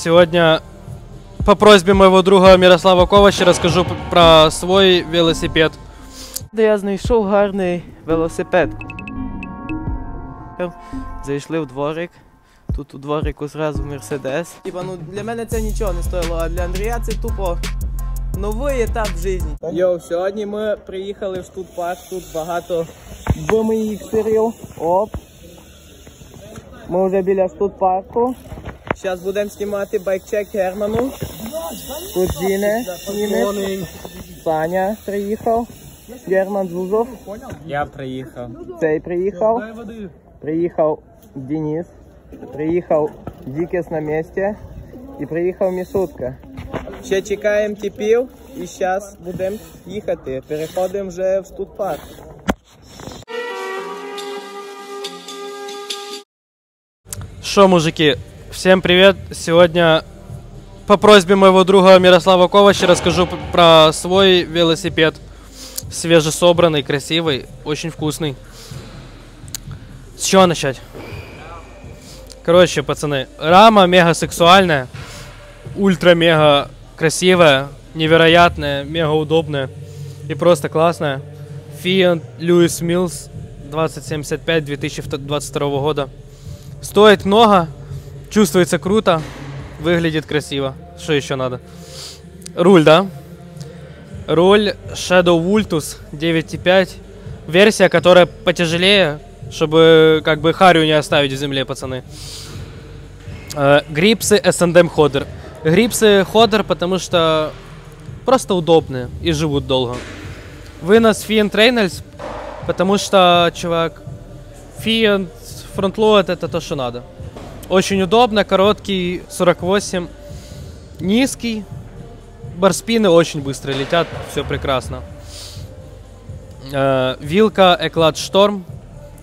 Сегодня по просьбе моего друга Мирослава Ковача расскажу про свой велосипед. Де я знайшов гарний велосипед. Зайшли в дворик. Тут у дворику зразу Мерседес. Для мене це нічого не стоїло, а для Андрія це тупо новий етап в житті. Йоу, сьогодні ми приїхали в Штутпарк, тут багато BMX-ерів. Оп. Ми вже біля Штутпарку. Зараз будемо знімати байкчек Герману. Тут Зіне знімеш. Саня приїхав. Герман Зузов. Я приїхав. Цей приїхав. Приїхав Денис. Приїхав Дікес на місці. І приїхав Мішутка. Ще чекаємо типів і зараз будемо їхати. Переходимо вже в Штутпарк. Шо, мужики, всем привет! Сегодня по просьбе моего друга Мирослава Ковача расскажу про свой велосипед. Свежесобранный, красивый, очень вкусный. С чего начать? Короче, пацаны, рама мега сексуальная, ультра-мега красивая, невероятная, мега удобная и просто классная. Fiat Lewis Mills 2075 2022 года. Стоит много, чувствуется круто, выглядит красиво. Что еще надо? Руль, да? Руль Shadow Vultus 9.5. Версия, которая потяжелее, чтобы как бы харю не оставить в земле, пацаны. Грипсы S&M Hodder. Грипсы Hodder, потому что просто удобные и живут долго. Вынос Fiat Reynolds, потому что, чувак, Fiat фронтлоуд это то, что надо. Очень удобно, короткий, 48, низкий. Барспины очень быстро летят, все прекрасно. Вилка Эклад Шторм,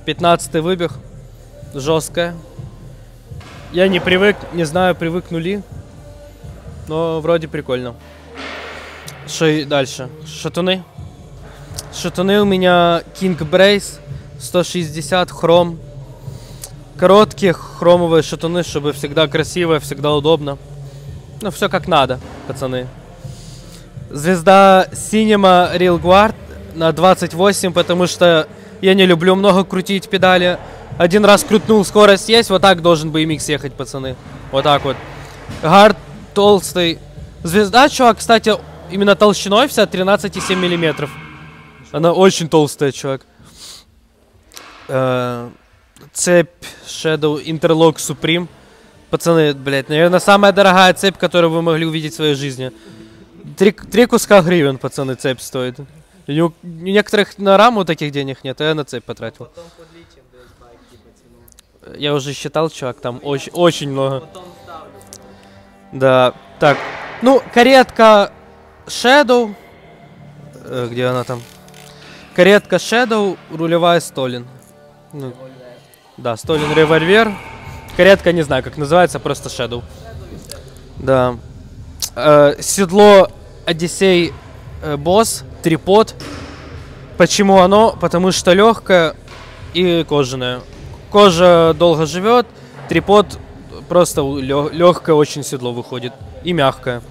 15-й выбег, жесткая. Я не привык, не знаю, привыкнули, но вроде прикольно. Что и дальше? Шатуны. Шатуны у меня King Brace 160 хром. Короткие хромовые шатуны, чтобы всегда красиво, всегда удобно. Ну, все как надо, пацаны. Звезда Cinema Real Guard на 28, потому что я не люблю много крутить педали. Один раз крутнул, скорость есть, вот так должен BMX ехать, пацаны. Вот так вот. Гард толстый. Звезда, чувак, кстати, именно толщиной вся 13,7 мм. Она очень толстая, чувак. Цепь Shadow Interlock Supreme. Пацаны, блядь, наверное, самая дорогая цепь, которую вы могли увидеть в своей жизни. 3 куска гривен, пацаны, цепь стоит. У некоторых на раму таких денег нет, а я на цепь потратил. Я уже считал, чувак, там очень много. Да, так. Ну, каретка Shadow. Где она там? Каретка Shadow, рулевая Столин. Ну, да, Столин револьвер. Каретка, не знаю, как называется, просто Shadow. Да. Седло Одиссей Босс, трипод. Почему оно? Потому что легкое и кожаное. Кожа долго живет, трипод просто легкое очень седло выходит. И мягкое.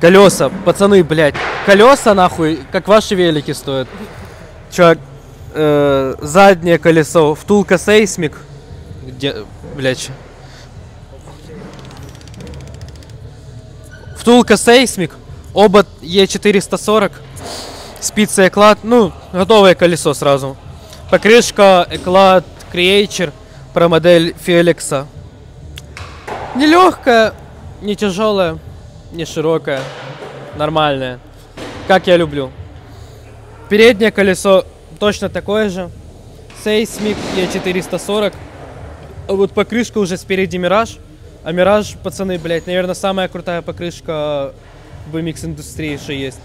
Колеса, пацаны, блядь. Колеса, нахуй, как ваши велики стоят. Чувак, заднее колесо втулка Seismic. Где, блядь. Втулка Seismic. Обод E440. Спицы Эклад. Ну, готовое колесо сразу. Покрышка Эклад Creature. Про модель Феликса. Не легкая, не тяжелая, не широкая. Нормальная. Как я люблю. Переднее колесо точно такое же. Seismic E440. А вот покрышка уже спереди Mirage. А Mirage, пацаны, блядь, наверное, самая крутая покрышка в BMX индустрии, что есть.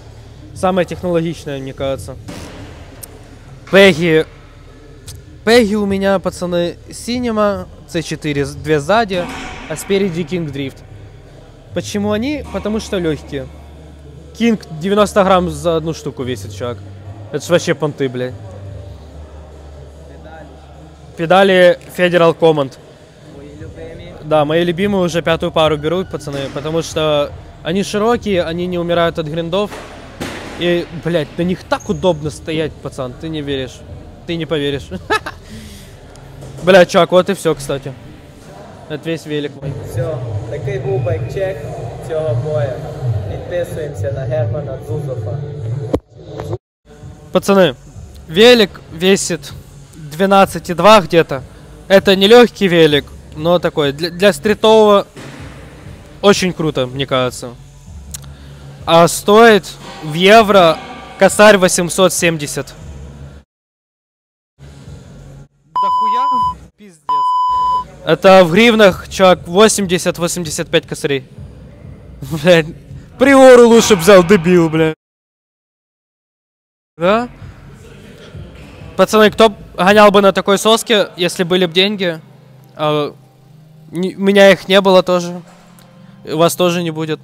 Самая технологичная, мне кажется. Пеги. Пеги у меня, пацаны, Cinema C4, 2 сзади, а спереди King Drift. Почему они? Потому что легкие. King 90 грамм за одну штуку весит, чувак. Это ж вообще понты, блядь. Педали Federal Command. Да, мои любимые уже 5-ю пару берут, пацаны, потому что они широкие, они не умирают от гриндов. И, блядь, на них так удобно стоять, пацан, ты не веришь. Ты не поверишь. Блядь, чувак, вот и все, кстати. Это весь велик мой. Все, такий був байкчек цього боя. Підписуємося на Германа Зузофа. Пацаны, велик весит 12,2 где-то. Это не легкий велик, но такой. Для стритового очень круто, мне кажется. А стоит в евро косарь 870. Дохуя? Пиздец. Это в гривнах, чувак, 80-85 косарей. Блядь. Приору лучше б взял, дебил, блядь. Да? Пацаны, кто гонял бы на такой соске, если были бы деньги? У меня их не было тоже. У вас тоже не будет.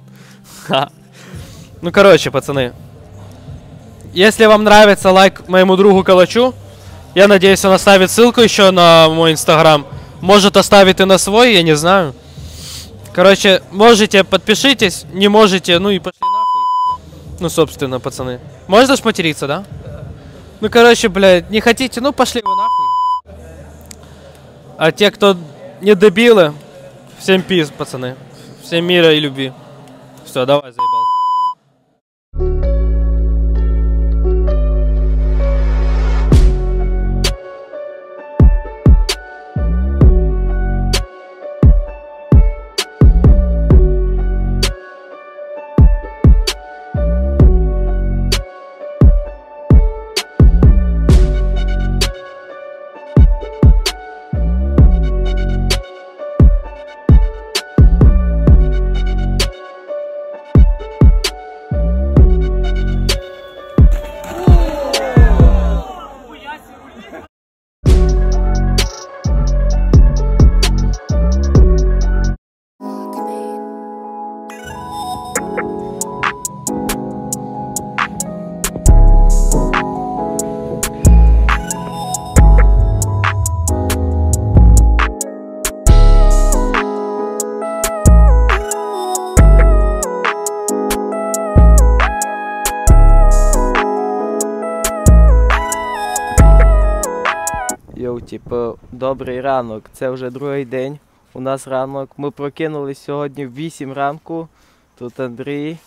Ну, короче, пацаны. Если вам нравится, лайк моему другу Калачу. Я надеюсь, он оставит ссылку еще на мой инстаграм. Может, оставит и на свой, я не знаю. Короче, можете, подпишитесь. Не можете, ну и пошли нахуй. Ну, собственно, пацаны. Можно ж материться, да? Ну, короче, блядь, не хотите, ну пошли вы нахуй. А те, кто не дебилы, всем пиз, пацаны. Всем мира и любви. Все, давай, заебал. Типу, добрий ранок, це вже другий день. У нас ранок. Ми прокинулись сьогодні в 8 ранку. Тут Андрій.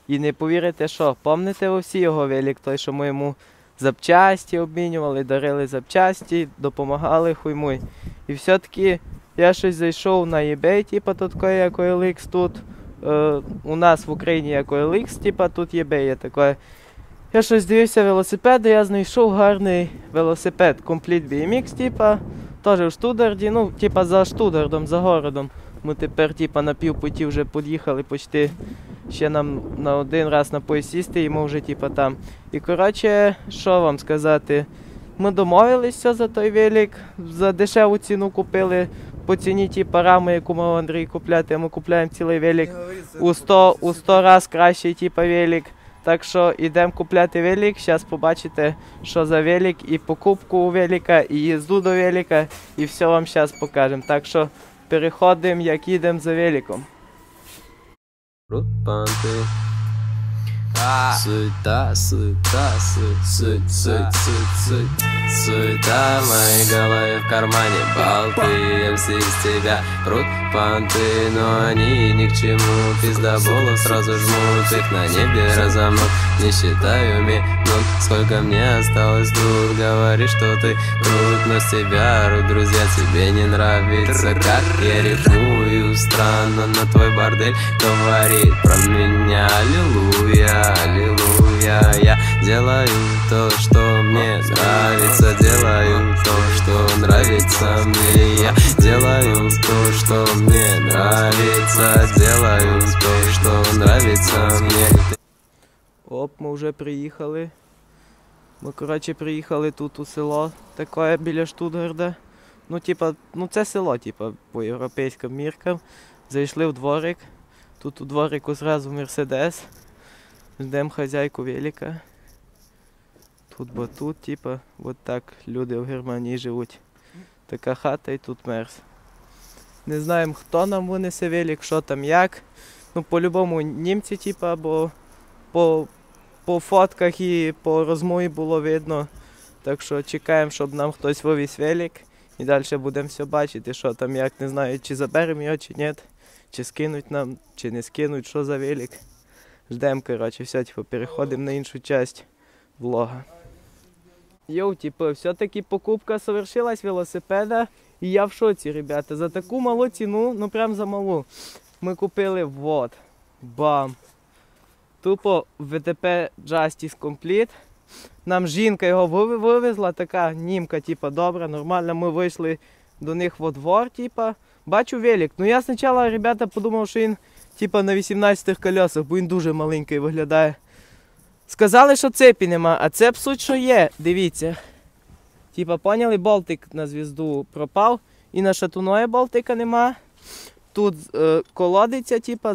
І не повірите що, пам'ятаєте ви всі його велик, той, що ми йому запчасті обмінювали, дарили запчасті, допомагали, хуй-муй. І все-таки я щось зайшов на eBay, типу, тут як OLX тут. У нас в Україні як OLX, типу, тут eBay є таке. Я щось дивився велосипеди, я знайшов гарний велосипед Complete BMX, типа, теж в Штутгарті, ну, типа за Штутгартом, за городом. Ми тепер, типа, на півпуті вже під'їхали почти, ще нам на один раз на поїзд сісти, і ми вже, типа, там. І, коротше, що вам сказати, ми домовилися за той велик, за дешеву ціну купили, по ціні, типа, рами, яку мав Андрій купляти, а ми купляємо цілий велик у 100 раз кращий, типа, велик. Так що йдемо купляти велик, зараз побачите, що за велик, і покупку у велика, і їзду до велика, і все вам зараз покажемо. Так що переходимо, як їдемо за великом. Суета, суета, суета в моей голове, в кармане болты, МС из тебя крут понты, но они ни к чему, пиздоболов сразу жмут, их на небе разомнут, не считаю минут, сколько мне осталось тут, говори, что ты крут, но с тебя рут, друзья, тебе не нравится, как я рифмую, странно, но твой бордель говорит про меня, аллилуйя. Аллилуйя, я делаю то, что мне нравится, делаю то, что нравится мне, я делаю то, что мне нравится, делаю то, что нравится мне. Оп, ми вже приїхали. Ми, коротше, приїхали тут у село, таке біля Штутгарта. Ну, типа, ну це село, типа, по європейським міркам. Зайшли в дворик. Тут у дворику зразу Мерседес. Ждем хазяйку велика. Тут батут, типа, от так люди в Германії живуть. Така хата і тут мерс. Не знаємо, хто нам винесе велик, що там, як. Ну, по-любому німці, типа, бо по фотках і по розмові було видно. Так що чекаємо, щоб нам хтось вивіз велик. І далі будемо все бачити, що там, як, не знаю, чи заберемо його, чи ні. Чи скинуть нам, чи не скинуть, що за велик. Ждемо, коротше, все, типу, переходимо на іншу часть влога. Йоу, типу, все-таки покупка совершилась велосипеда. І я в шоці, ребята. За таку малу ціну, ну прям за малу. Ми купили, вот, бам. Тупо ВТП Justice Complete. Нам жінка його вивезла, така німка, типу, добра, нормально. Ми вийшли до них во двор, типу. Бачу велик. Ну я спочатку, ребята, подумав, що він, типу, на 18 колесах, бо він дуже маленький виглядає. Сказали, що цепі нема, а цеп суть, що є, дивіться. Типа, поняли, болтик на звізду пропав, і на шатуної болтика нема. Тут колодиця, типа,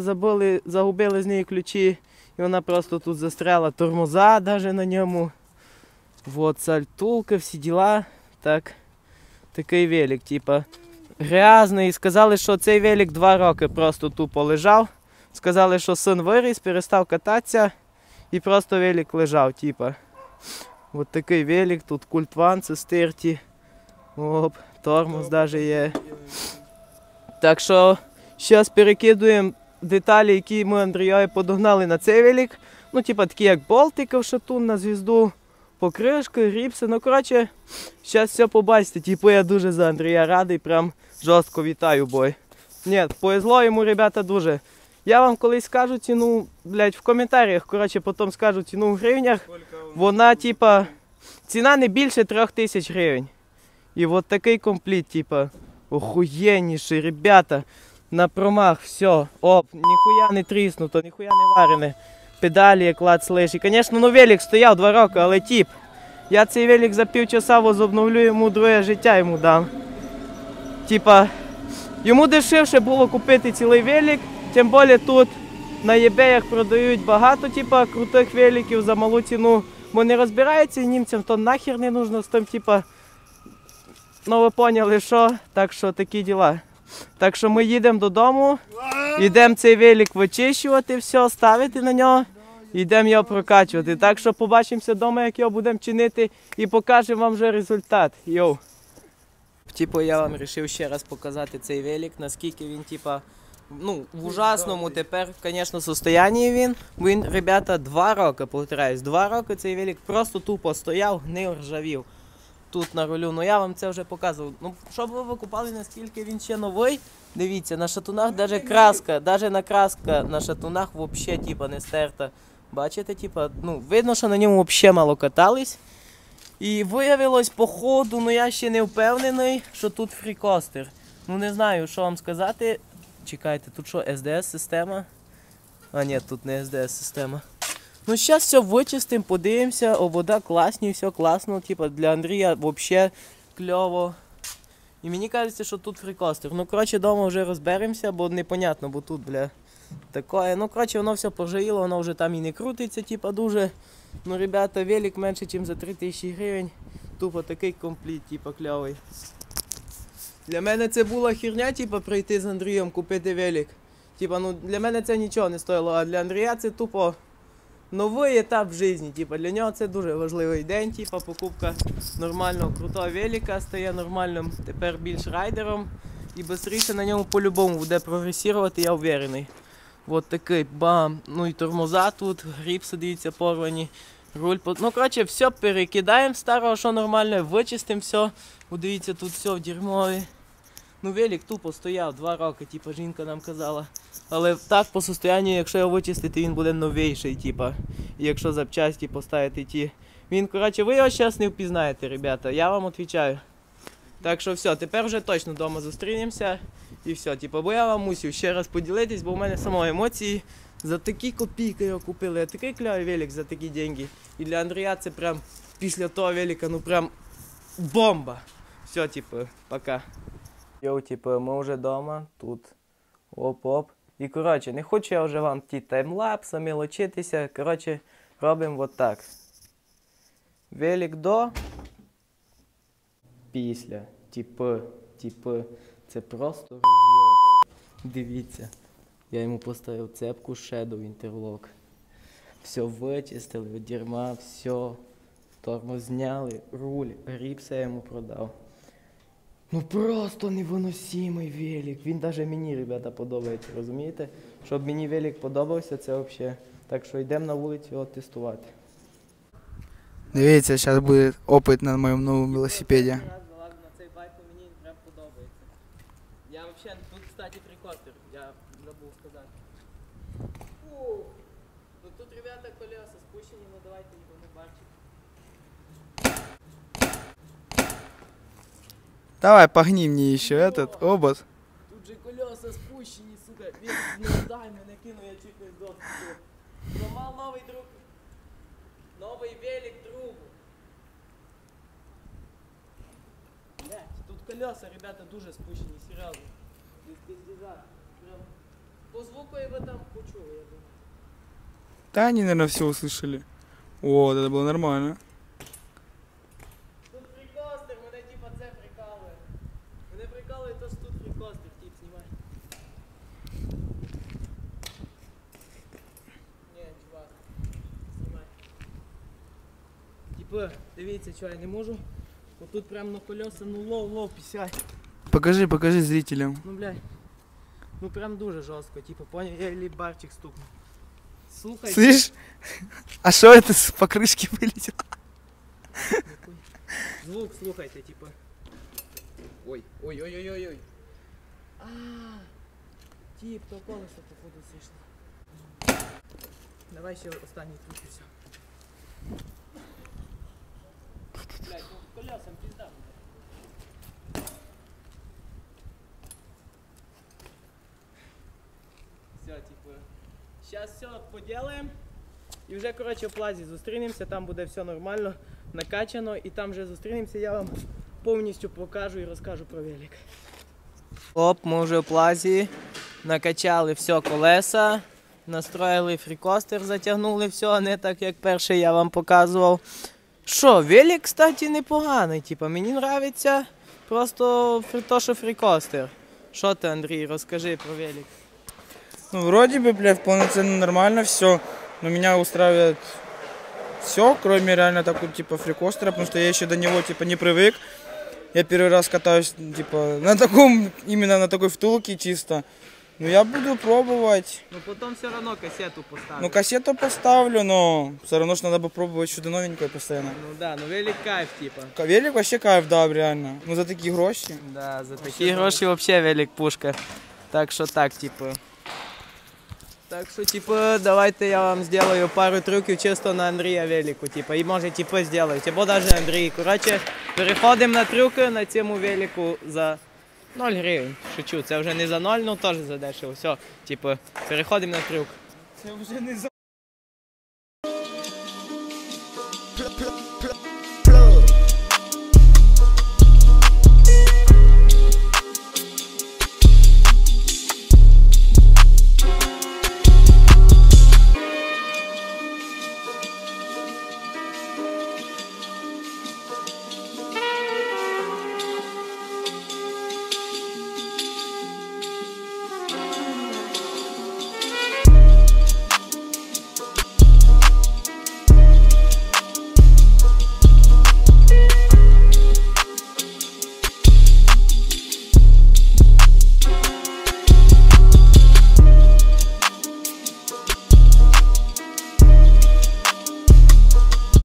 загубили з неї ключі, і вона просто тут застряла, тормоза навіть на ньому. Вот, сальтулка, всі діла. Так, такий велик, типа, грязний. Сказали, що цей велик 2 роки просто тупо лежав. Сказали, що син виріс, перестав кататися, і просто велик лежав, типа. Вот такий велик, тут культван, це стерті. Оп, тормоз навіть є. Так що, зараз перекидуємо деталі, які ми Андрією подогнали на цей велик. Ну, типа такі як болтиків, шатун на звізду, покришки, ріпси. Ну, коротше, зараз все побачите. Типу, я дуже за Андрія радий, прям жорстко вітаю, бой. Ні, повезло йому, ребята, дуже. Я вам колись скажу ціну, блядь, в коментарях, коротше, потім скажу ціну в гривнях. Вона, типа, ціна не більше 3000 гривень. І от такий комплект, типа, охуєнніший, ребята, на промах, все. Оп, ніхуя не тріснуто, ніхуя не варене. Педалі, клац лиші. Звісно, ну велик стояв 2 роки, але тип. Я цей велик за півчаса возобновлю, йому друге життя йому дам. Типа, йому дешевше було купити цілий велик. Тим більше тут на eBay продають багато типа, крутих великів за малу ціну. Бо не розбираються і німцям, то нахер не нужно з тим, типа, ну ви поняли, що. Так що такі діла. Так що ми їдемо додому, йдемо цей велик вичищувати, все, ставити на нього, йдемо його прокачувати. Так що побачимося вдома, як його будемо чинити, і покажемо вам вже результат. Йоу. Типу, я вам вирішив ще раз показати цей велик, наскільки він, типа, ну, в ужасному тепер, звісно, состоянні він. Він, ребята, 2 роки, повторяюсь, 2 роки цей велик просто тупо стояв, гнив, ржавів тут на рулю. Ну я вам це вже показував. Ну, щоб ви викупали, наскільки він ще новий, дивіться, на шатунах навіть краска, на шатунах взагалі, типа, не стерта. Бачите, типа, ну, видно, що на ньому взагалі мало катались. І виявилось по ходу, ну я ще не впевнений, що тут фрікостер. Ну не знаю, що вам сказати. Чекайте, тут що, SDS-система? А ні, тут не SDS-система. Ну зараз все вичистимо, подивимося, обода класні, все класно, типа для Андрія взагалі кльово. І мені кажеться, що тут фрікостер. Ну коротше, вдома вже розберемося, бо непонятно, бо тут, бля, таке. Ну коротше, воно все пожаїло, воно вже там і не крутиться, типа дуже. Ну, ребята, велик менше, ніж за 3000 гривень. Тупо такий комплект, типа, кльовий. Для мене це була херня, типа, прийти з Андрієм, купити велик. Типа, ну, для мене це нічого не стоїло, а для Андрія це тупо новий етап в житті. Типа, для нього це дуже важливий день, типа, покупка нормального крутого велика стає нормальним, тепер більш райдером. І швидше на ньому по-любому буде прогресувати, я впевнений. Вот такий бам. Ну і тормоза тут, гріпси, дивіться, порвані. Руль, ну коротше, все перекидаємо старого, що нормально, вичистимо все. Дивіться, тут все в дерьмові. Ну велик тупо стояв 2 роки, типа, жінка нам казала. Але так по состоянню, якщо його вичистити, він буде новіший, типа. І якщо запчасті поставити ті. Він, коротше, ви його зараз не впізнаєте, ребята, я вам відповідаю. Так що все, тепер вже точно вдома зустрінемося. І все, типу, бо я вам мусив ще раз поділитись, бо в мене само емоції. За такі копійки його купили, а такий кльовий велик за такі деньги. І для Андрія це прям після того велика, ну прям бомба. Все, типу, пока. Йоу, типу, ми вже вдома, тут оп-оп. І, коротше, не хочу я вже вам ті таймлапсами лочитися, коротше, робимо от так. Велик до, після, типу, це просто розйом. Дивіться, я йому поставив цепку Shadow Interlock. Все вичистили від дерьма, все. Тормоз зняли, руль, ріпса я йому продав. Ну просто невиносимий велик. Він навіть мені, ребята, подобається, розумієте? Щоб мені велик подобався, це взагалі. Так що йдемо на вулицю його тестувати. Дивіться, зараз буде опит на моєму новому велосипеді. На цей байк мені прям подобається. Я взагалі, тут, кстати, прикостер, я забув сказати. Ну тут, ребята, колеса спущені, ну давайте його не бачимо. Давай, погни мне еще этот обод. Тут же колеса спущені, сука. Він не дай мене кинув, я чуть не здох. Зламав новий друг. Новий велик другу. Блять, тут колеса, ребята, дуже спущені, серйозно. Без пиздежа. Прям по звуку я там почув, я думаю. Да, они, наверное, все услышали. О, это было нормально. Тут фрикостер, мене типа це прикалує. Мене прикалує то, що тут фрикостер, тип, знімай. Ні, чувак, знімай. Типа, дивіться, що я не можу. Отут прям на колеса, ну лов, 50. Покажи зрителям. Ну, блядь. Ну прям дуже жорстко, типа, понял, я или барчик стукнув. Слухай. Слышь? А что это с покрышки вылетело? Звук слухайте, типа. Ой. Тип, то колесо, походу, сішло. Давай ще останній трюк і все. Блядь, ну колесом пизда. Все, типа. Сейчас все поделаем. І вже, коротше, в плазі зустрінемося, там буде все нормально, накачано, і там вже зустрінемося, я вам повністю покажу і розкажу про велик. Оп, ми вже в плазі, накачали все колеса, настроїли фрікостер, затягнули все, не так як перший я вам показував. Що, велик, кстати, непоганий, типа, мені подобається просто то, що фрікостер. Що ти, Андрій, розкажи про велик. Ну, вроде бы, блядь, полноценно нормально все. Но меня устраивает все, кроме реально такого типа фрикостера, потому что я еще до него типа не привык. Я первый раз катаюсь типа на таком, именно на такой втулке чисто. Но я буду пробовать. Ну потом все равно кассету поставлю. Ну кассету поставлю, но все равно что надо бы пробовать что-то новенькое постоянно. Ну да, ну велик кайф, типа. Велик вообще кайф, да, реально. Ну за такие гроши. Да, за такі гроші вообще велик пушка. Так що так, типу. Так що, типу, давайте я вам сделаю пару трюків чисто на Андрія велику, типу, і може, типу, сделають, або навіть Андрій. Коротше, переходимо на трюки на цьому велику за 0 гривень. Шучу, це вже не за 0, ну теж за дешево. Все, типу, переходимо на трюк. Це вже не за